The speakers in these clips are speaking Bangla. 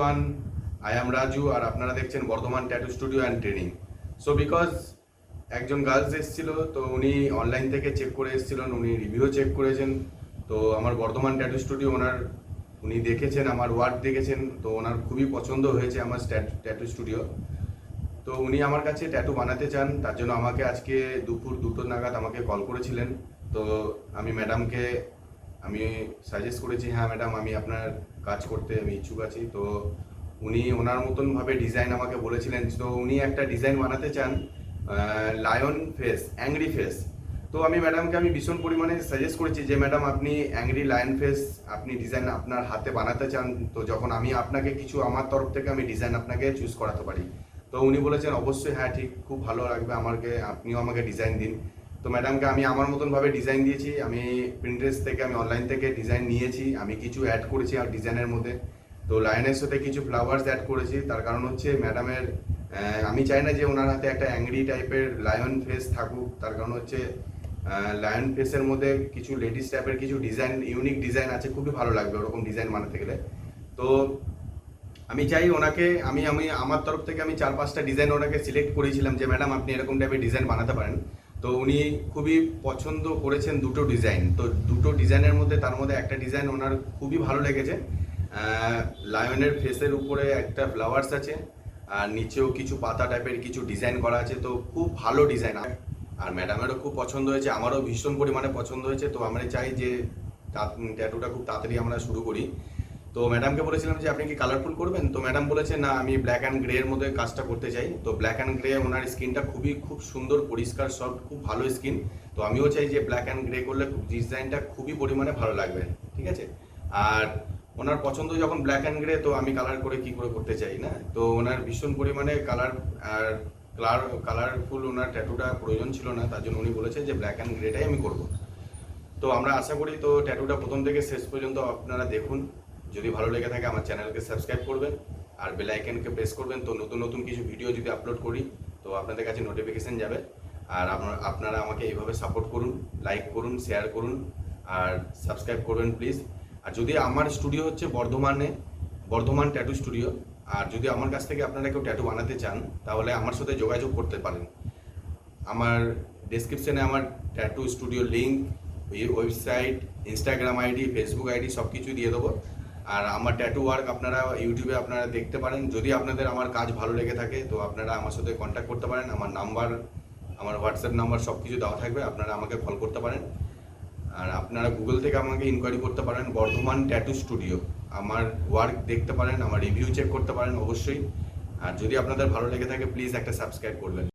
এভরিওয়ান, আই এম রাজু আর আপনারা দেখছেন Bardhaman tattoo studio and training. So because একজন গার্লস এসেছিল, তো উনি অনলাইন থেকে চেক করে এসেছিলেন, উনি রিভিউ চেক করেছেন। তো আমার বর্ধমান ট্যাটু স্টুডিও উনি দেখেছেন, আমার ওয়ার্ক দেখেছেন, তো ওনার খুবই পছন্দ হয়েছে আমার ট্যাটু স্টুডিও। তো উনি আমার কাছে ট্যাটু বানাতে চান, তার জন্য আমাকে আজকে দুপুর 2টো নাগাদ আমাকে কল করেছিলেন। তো আমি ম্যাডামকে সাজেস্ট করেছি, হ্যাঁ ম্যাডাম আমি আপনার কাজ করতে আমি ইচ্ছুক আছি। তো উনি ওনার মতনভাবে ডিজাইন আমাকে বলেছিলেন। তো উনি একটা ডিজাইন বানাতে চান, লায়ন ফেস, অ্যাংরি ফেস। তো আমি ম্যাডামকে ভীষণ পরিমাণে সাজেস্ট করেছি যে ম্যাডাম আপনি অ্যাংরি লায়ন ফেস আপনি ডিজাইন আপনার হাতে বানাতে চান, তো যখন আমি আপনাকে কিছু আমার তরফ থেকে আমি ডিজাইন আপনাকে চুজ করাতে পারি। তো উনি বলেছেন অবশ্যই হ্যাঁ ঠিক, খুব ভালো লাগবে আমাকে, আপনিও আমাকে ডিজাইন দিন। তো ম্যাডামকে আমি আমার মতনভাবে ডিজাইন দিয়েছি। আমি প্রিন্টারেস্ট থেকে অনলাইন থেকে ডিজাইন নিয়েছি, আমি কিছু অ্যাড করেছি আর ডিজাইনের মধ্যে। তো লায়নের সাথে কিছু ফ্লাওয়ার্স অ্যাড করেছি, তার কারণ হচ্ছে ম্যাডামের আমি চাই না যে ওনার হাতে একটা অ্যাংরি টাইপের লায়ন ফেস থাকুক। তার কারণ হচ্ছে লায়ন ফেসের মধ্যে কিছু লেডিস টাইপের কিছু ডিজাইন, ইউনিক ডিজাইন আছে, খুবই ভালো লাগবে ওরকম ডিজাইন বানাতে গেলে। তো আমি চাই ওনাকে আমি আমার তরফ থেকে আমি 4-5টা ডিজাইন ওনাকে সিলেক্ট করেছিলাম যে ম্যাডাম আপনি এরকম টাইপের ডিজাইন বানাতে পারেন। তো উনি খুবই পছন্দ করেছেন দুটো ডিজাইন। তো দুটো ডিজাইনের মধ্যে তার মধ্যে একটা ডিজাইন ওনার খুবই ভালো লেগেছে, লায়নের ফেসের উপরে একটা ফ্লাওয়ার্স আছে আর নিচেও কিছু পাতা টাইপের কিছু ডিজাইন করা আছে। তো খুব ভালো ডিজাইন, আর ম্যাডামেরও খুব পছন্দ হয়েছে, আমারও ভীষণ পরিমাণে পছন্দ হয়েছে। তো আমরা চাই যে ট্যাটুটা খুব তাড়াতাড়ি আমরা শুরু করি। তো ম্যাডামকে বলেছিলাম যে আপনি কি কালারফুল করবেন, তো ম্যাডাম বলেছে না আমি ব্ল্যাক অ্যান্ড গ্রে এর মধ্যে কাজটা করতে চাই। তো ব্ল্যাক অ্যান্ড গ্রে, ওনার স্কিনটা খুব সুন্দর, পরিষ্কার, সফট, খুব ভালো স্কিন। তো আমিও চাই যে ব্ল্যাক অ্যান্ড গ্রে করলে ডিজাইনটা খুবই পরিমাণে ভালো লাগবে, ঠিক আছে। আর ওনার পছন্দ যখন ব্ল্যাক অ্যান্ড গ্রে, তো আমি কালার করে কি করে করতে চাই না। তো ওনার ভীষণ পরিমাণে কালারফুল ওনার ট্যাটুটা প্রয়োজন ছিল না, তার জন্য উনি বলেছে যে ব্ল্যাক অ্যান্ড গ্রেটাই আমি করব। তো আমরা আশা করি তো ট্যাটুটা প্রথম থেকে শেষ পর্যন্ত আপনারা দেখুন। যদি ভালো লেগে থাকে আমার চ্যানেলকে সাবস্ক্রাইব করবেন আর বেল আইকনকে প্রেস করবেন। তো নতুন নতুন কিছু ভিডিও যদি আপলোড করি তো আপনাদের কাছে নোটিফিকেশান যাবে। আর আপনারা আমাকে এইভাবে সাপোর্ট করুন, লাইক করুন, শেয়ার করুন আর সাবস্ক্রাইব করবেন প্লিজ। আর যদি আমার স্টুডিও হচ্ছে বর্ধমান ট্যাটু স্টুডিও, আর যদি আমার কাছ থেকে আপনারা কেউ ট্যাটু বানাতে চান তাহলে আমার সাথে যোগাযোগ করতে পারেন। আমার ডেসক্রিপশানে আমার tattoo studio link, website, Instagram ID, Facebook ID সব কিছু দিয়ে দেবো। আর আমার ট্যাটু ওয়ার্ক আপনারা ইউটিউবে আপনারা দেখতে পারেন। যদি আপনাদের আমার কাজ ভালো লেগে থাকে তো আপনারা আমার সাথে কন্ট্যাক্ট করতে পারেন। আমার নাম্বার, আমার হোয়াটসঅ্যাপ নাম্বার সব কিছু দেওয়া থাকবে, আপনারা আমাকে কল করতে পারেন। আর আপনারা গুগল থেকে আমাকে ইনকোয়ারি করতে পারেন বর্ধমান ট্যাটু স্টুডিও, আমার ওয়ার্ক দেখতে পারেন, আমার রিভিউ চেক করতে পারেন অবশ্যই। আর যদি আপনাদের ভালো লেগে থাকে প্লিজ একটা সাবস্ক্রাইব করবেন।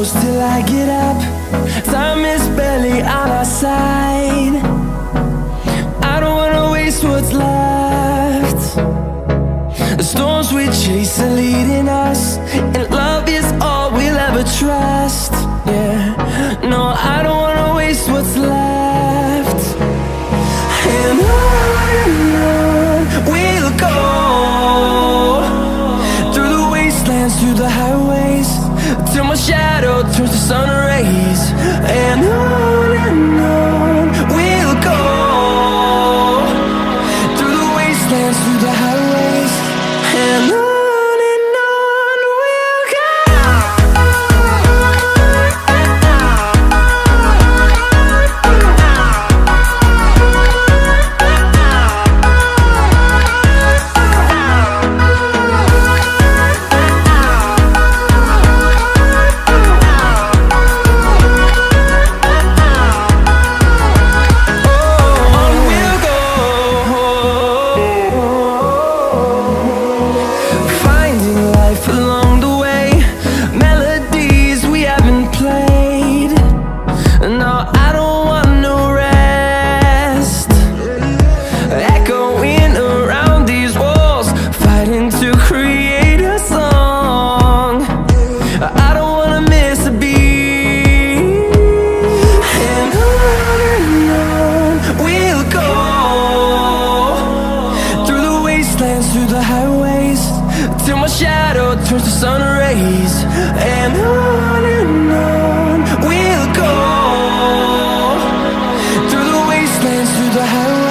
close till I get up. Time is barely on our side. I don't wanna waste what's left. The storms we chase are leading us, and love is all we'll ever trust. Yeah, no, I don't wanna waste what's left. And on we'll go, through the wastelands, through the highways, till my shadow turns to sun rays. And on we'll go, through the wastelands, through the highways, and on we'll go. Through the highways, till my shadow turns to sun rays. And on we'll go, through the wastelands, through the highways.